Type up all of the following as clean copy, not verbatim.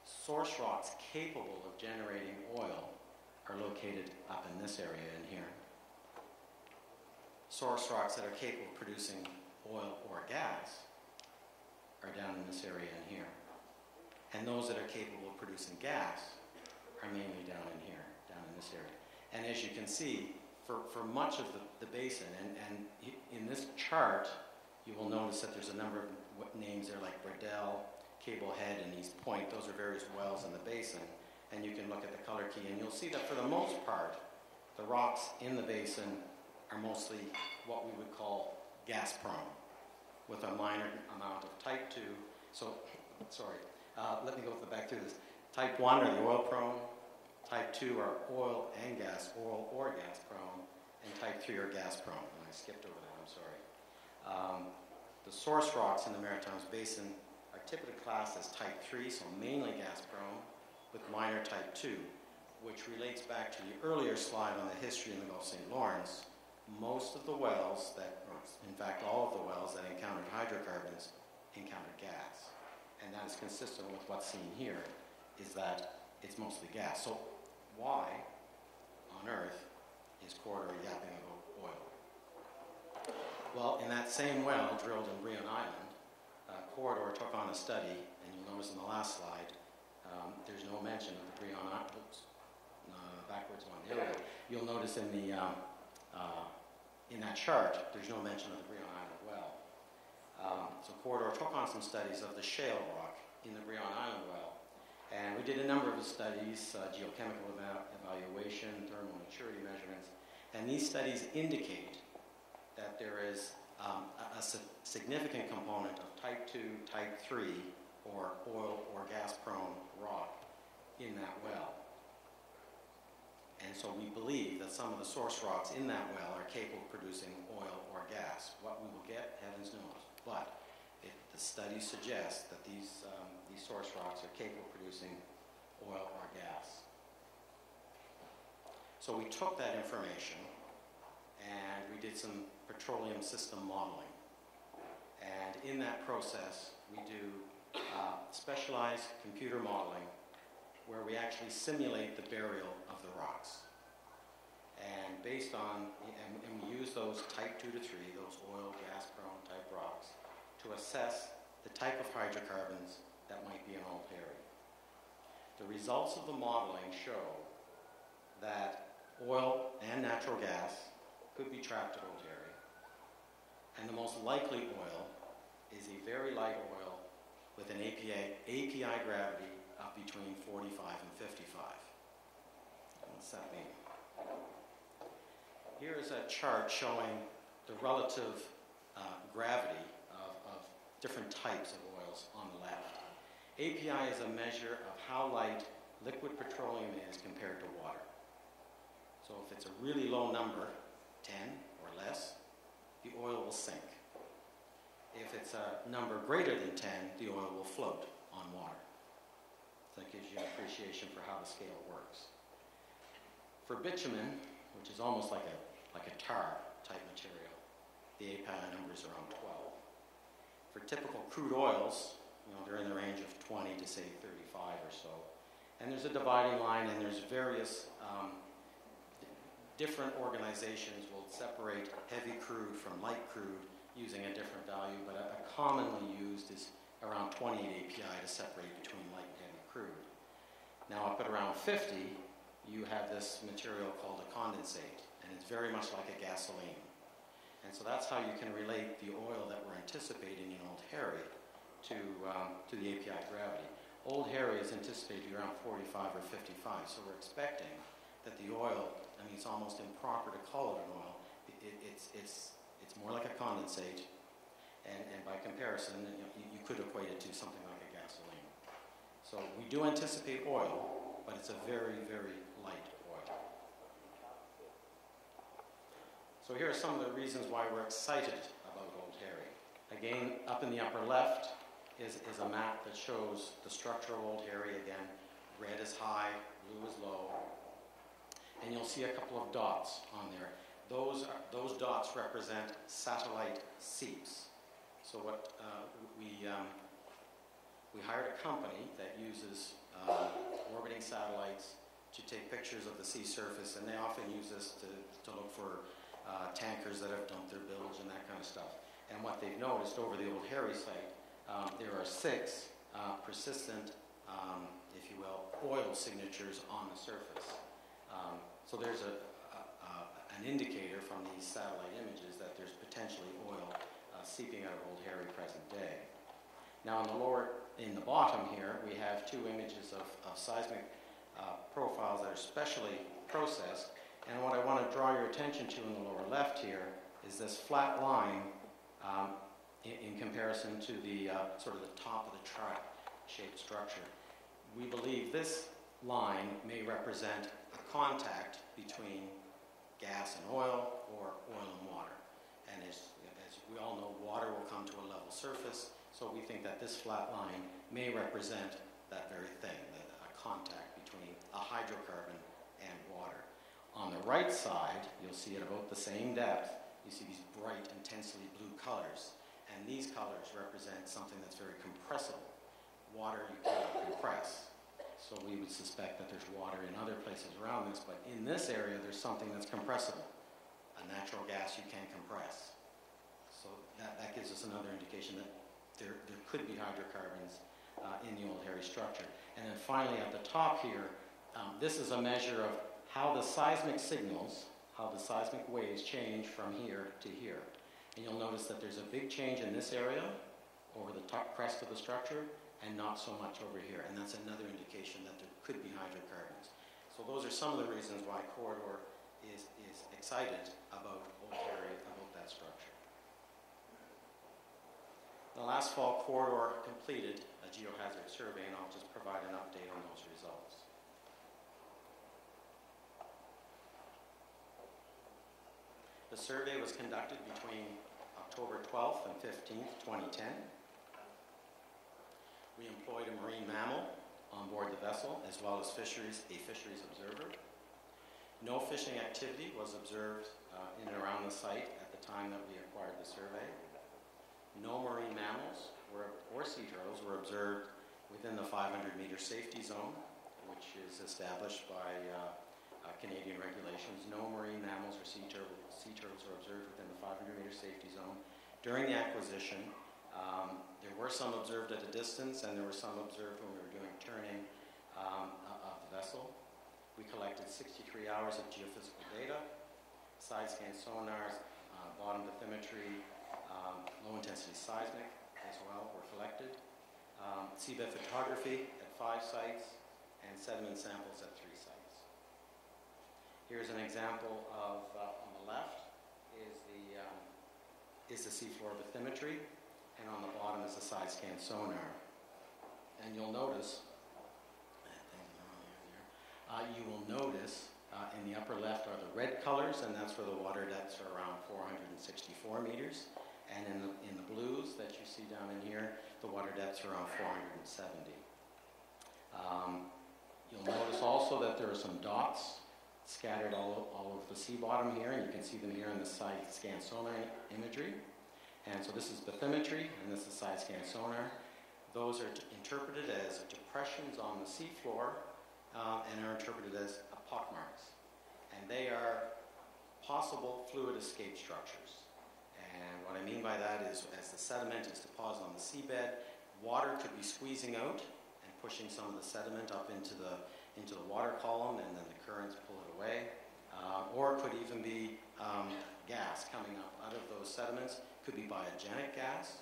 source rocks capable of generating oil are located up in this area in here. Source rocks that are capable of producing oil or gas are down in this area in here. And those that are capable of producing gas are mainly down in here, down in this area. And as you can see, for much of the basin, and in this chart, you will notice that there's a number of names there like Bradell, Cable Head, and East Point. Those are various wells in the basin. And you can look at the color key, and you'll see that for the most part, the rocks in the basin are mostly what we would call gas prone, with a minor amount of type 2. So, let me go back through this. Type 1 are the oil prone, type 2 are oil or gas prone, and type 3 are gas prone. And I skipped over that, I'm sorry. The source rocks in the Maritimes Basin are typically classed as type 3, so mainly gas prone, with minor type 2, which relates back to the earlier slide on the history in the Gulf St. Lawrence. Most of the wells in fact all of the wells that encountered hydrocarbons encountered gas. And that is consistent with what's seen here, is that it's mostly gas. So why on earth is Corridor yapping about oil? Well, in that same well drilled in Breon Island, Corridor took on a study, and you'll notice in the last slide, there's no mention of the Breon Island. Backwards one. There we go. You'll notice in the in that chart, there's no mention of the Breon Island well. So Corridor took on some studies of the shale rock in the Breon Island well. And we did a number of studies, geochemical evaluation, thermal maturity measurements. And these studies indicate that there is a significant component of type 2, type 3, or oil or gas-prone rock in that well. And so we believe that some of the source rocks in that well are capable of producing oil or gas. What we will get, heavens knows. But the studies suggest that these source rocks are capable of producing oil or gas. So we took that information and we did some petroleum system modeling. And in that process, we do specialized computer modeling where we actually simulate the burial of the rocks. And based on, and we use those type 2 to 3, those oil, gas-prone type rocks, to assess the type of hydrocarbons that might be in Old Harry. The results of the modeling show that oil and natural gas could be trapped at Old Harry. And the most likely oil is a very light oil with an API gravity of between 45 and 55. What's that mean? Here is a chart showing the relative gravity of different types of oils on the left. API is a measure of how light liquid petroleum is compared to water. So if it's a really low number, 10 or less, the oil will sink. If it's a number greater than 10, the oil will float on water. So that gives you an appreciation for how the scale works. For bitumen, which is almost like a tar type material, the API number is around 12. For typical crude oils, they're in the range of 20 to say 35 or so. And there's a dividing line, and there's various different organizations will separate heavy crude from light crude using a different value, but a commonly used is around 28 API to separate between light and heavy crude. Now up at around 50, you have this material called a condensate, and it's very much like a gasoline. And so that's how you can relate the oil that we're anticipating in Old Harry to the API gravity. Old Harry is anticipated to be around 45 or 55, so we're expecting that the oil, it's almost improper to call it an oil. It's more like a condensate, and by comparison, you could equate it to something like a gasoline. So we do anticipate oil, but it's a very, very light oil. So here are some of the reasons why we're excited about Old Harry. Again, up in the upper left is a map that shows the structure of Old Harry. Again, red is high, blue is low. And you'll see a couple of dots on there. Those dots represent satellite seeps. So what we hired a company that uses orbiting satellites to take pictures of the sea surface, and they often use this to look for tankers that have dumped their bilge and that kind of stuff. And what they've noticed over the Old Harry site, there are 6 persistent, if you will, oil signatures on the surface. So there's an indicator from these satellite images that there's potentially oil seeping out of Old Harry present day. Now in the bottom here, we have 2 images of seismic profiles that are specially processed. And what I want to draw your attention to in the lower left here is this flat line in comparison to the sort of the top of the track-shaped structure. We believe this line may represent a contact between gas and oil, or oil and water. And as we all know, water will come to a level surface, so we think that this flat line may represent that very thing, a contact between a hydrocarbon and water. On the right side, you'll see at about the same depth, you see these bright, intensely blue colors. And these colors represent something that's very compressible. Water you cannot compress. So we would suspect that there's water in other places around this, but in this area there's something that's compressible. A natural gas you can't compress. So that gives us another indication that there could be hydrocarbons in the Old Harry structure. And then finally at the top here, this is a measure of how the seismic signals, how the seismic waves change from here to here. And you'll notice that there's a big change in this area over the top crest of the structure and not so much over here. And that's another indication that there could be hydrocarbons. So those are some of the reasons why Corridor is excited about Old Harry, about that structure. The last fall, Corridor completed a geohazard survey, and I'll just provide an update on those results. The survey was conducted between October 12th and 15th, 2010. We employed a marine mammal on board the vessel, as well as a fisheries observer. No fishing activity was observed in and around the site at the time that we acquired the survey. No marine mammals or sea turtles were observed within the 500-meter safety zone, which is established by Canadian regulations. No marine mammals or sea turtles were observed within the 500-meter safety zone. During the acquisition, there were some observed at a distance, and there were some observed when we were doing turning of the vessel. We collected 63 hours of geophysical data, side-scan sonars, bottom bathymetry, low-intensity seismic as well were collected, seabed photography at 5 sites, and sediment samples at 3 sites. Here's an example of, on the left, is the seafloor bathymetry, and on the bottom is the side-scan sonar. And you'll notice, in the upper left are the red colors, and that's where the water depths are around 464 meters. And in the blues that you see down in here, the water depths are around 470. You'll notice also that there are some dots scattered all over the sea bottom here, and you can see them here in the side-scan sonar imagery. And so this is bathymetry, and this is side-scan sonar. Those are interpreted as depressions on the seafloor and are interpreted as pockmarks. And they are possible fluid escape structures. And what I mean by that is, as the sediment is deposited on the seabed, water could be squeezing out and pushing some of the sediment up into the water column, and then the currents pull it away. Or it could even be gas coming up out of those sediments. Could be biogenic gas,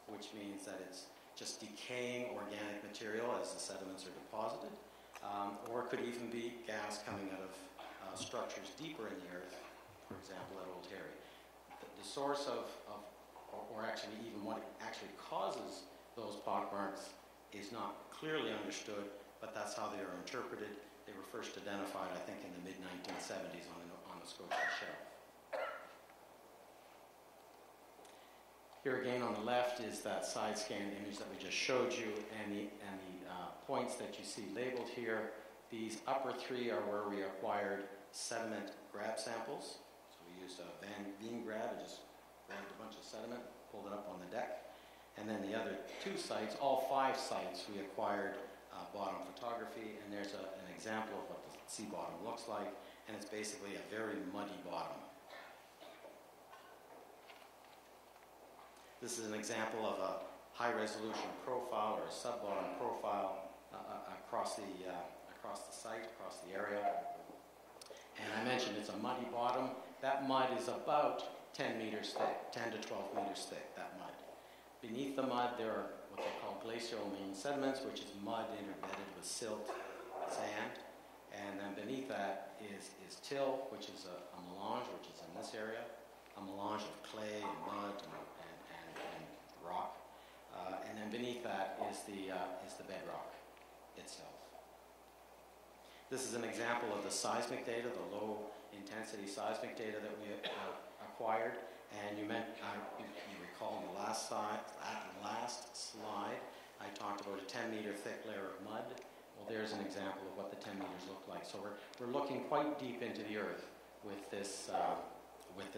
which means that it's just decaying organic material as the sediments are deposited. Or it could even be gas coming out of structures deeper in the earth, for example, at Old Harry. The source or actually even what actually causes those pockmarks is not clearly understood, but that's how they are interpreted. They were first identified, I think, in the mid-1970s on the Scotian shelf. Here again on the left is that side scan image that we just showed you, and the points that you see labeled here. These upper 3 are where we acquired sediment grab samples. So we used a Van Veen grab and just grabbed a bunch of sediment, pulled it up on the deck. And then the other 2 sites, all 5 sites, we acquired bottom photography, and there's an example of what the sea bottom looks like, and it's basically a very muddy bottom. This is an example of a high-resolution profile or a sub-bottom profile across the site, across the area. And I mentioned it's a muddy bottom. That mud is about 10 meters thick, 10 to 12 meters thick, that mud. Beneath the mud, there are what they call glacial mean sediments, which is mud interbedded with silt, sand. And then beneath that is till, which is a melange, which is in this area, a melange of clay and mud and rock. And then beneath that is the bedrock itself. This is an example of the seismic data, the low-intensity seismic data that we acquired. And you recall in the last slide, I talked about a 10-meter thick layer of mud. Well, there's an example of what the 10 meters look like. So we're looking quite deep into the earth with this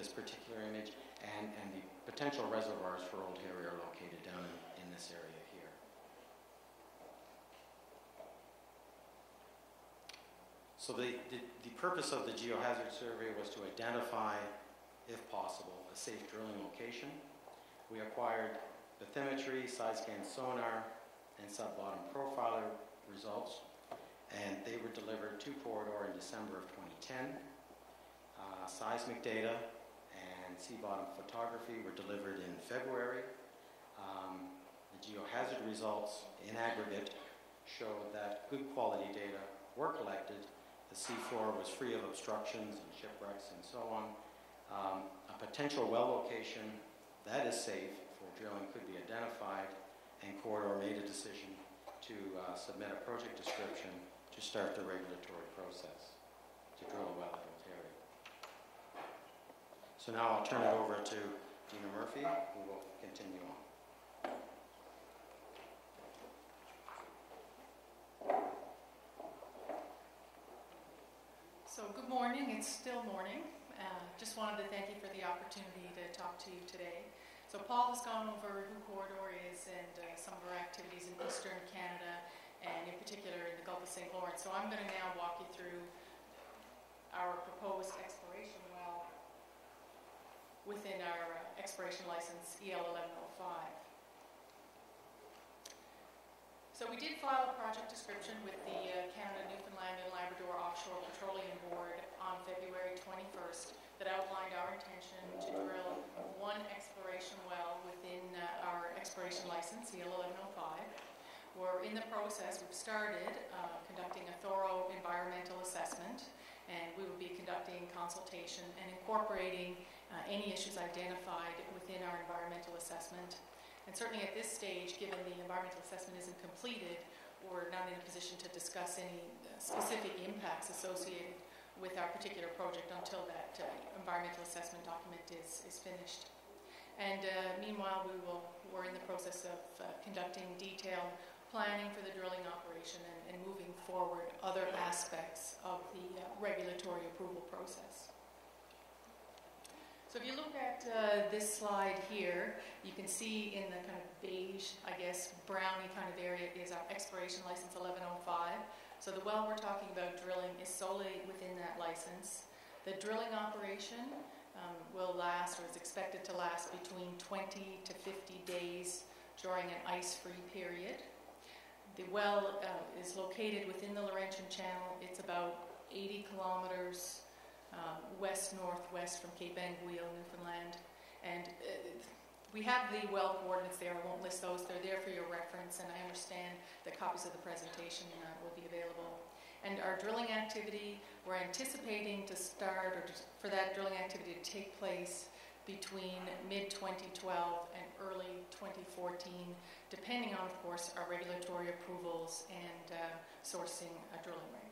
particular image, and the potential reservoirs for Old Harry are located down in this area here. So the purpose of the geohazard survey was to identify, if possible, a safe drilling location. We acquired bathymetry, side-scan sonar, and sub-bottom profiler results, and they were delivered to Corridor in December of 2010. Seismic data and sea bottom photography were delivered in February. The geohazard results in aggregate showed that good quality data were collected. The seafloor was free of obstructions and shipwrecks and so on. A potential well location that is safe for drilling could be identified, and Corridor made a decision to submit a project description to start the regulatory process to drill a well at Old Harry. So now I'll turn it over to Dina Murphy, who will continue on. So good morning, it's still morning. Just wanted to thank you for the opportunity to talk to you today. So Paul has gone over who Corridor is and some of our activities in Eastern Canada and in particular in the Gulf of St. Lawrence. So I'm going to now walk you through our proposed exploration well within our exploration license EL 1105. So we did file a project description with the Canada, Newfoundland and Labrador Offshore Petroleum Board on February 21st that outlined our intention to drill one exploration well within our exploration license, EL 1105. We're in the process, we've started conducting a thorough environmental assessment, and we will be conducting consultation and incorporating any issues identified within our environmental assessment. And certainly at this stage, given the environmental assessment isn't completed, we're not in a position to discuss any specific impacts associated with our particular project until that environmental assessment document is finished. And meanwhile, we're in the process of conducting detailed planning for the drilling operation and moving forward other aspects of the regulatory approval process. So if you look at this slide here, you can see in the kind of beige, I guess, browny kind of area is our exploration license 1105. So the well we're talking about drilling is solely within that license. The drilling operation will last, or is expected to last, between 20 to 50 days during an ice-free period. The well is located within the Laurentian Channel. It's about 80 kilometers west-northwest from Cape Anguille, Newfoundland. And we have the well coordinates there. I won't list those. They're there for your reference, and I understand that copies of the presentation will be available. And our drilling activity, we're anticipating to start, or for that drilling activity to take place between mid-2012 and early 2014, depending on, of course, our regulatory approvals and sourcing a drilling rig.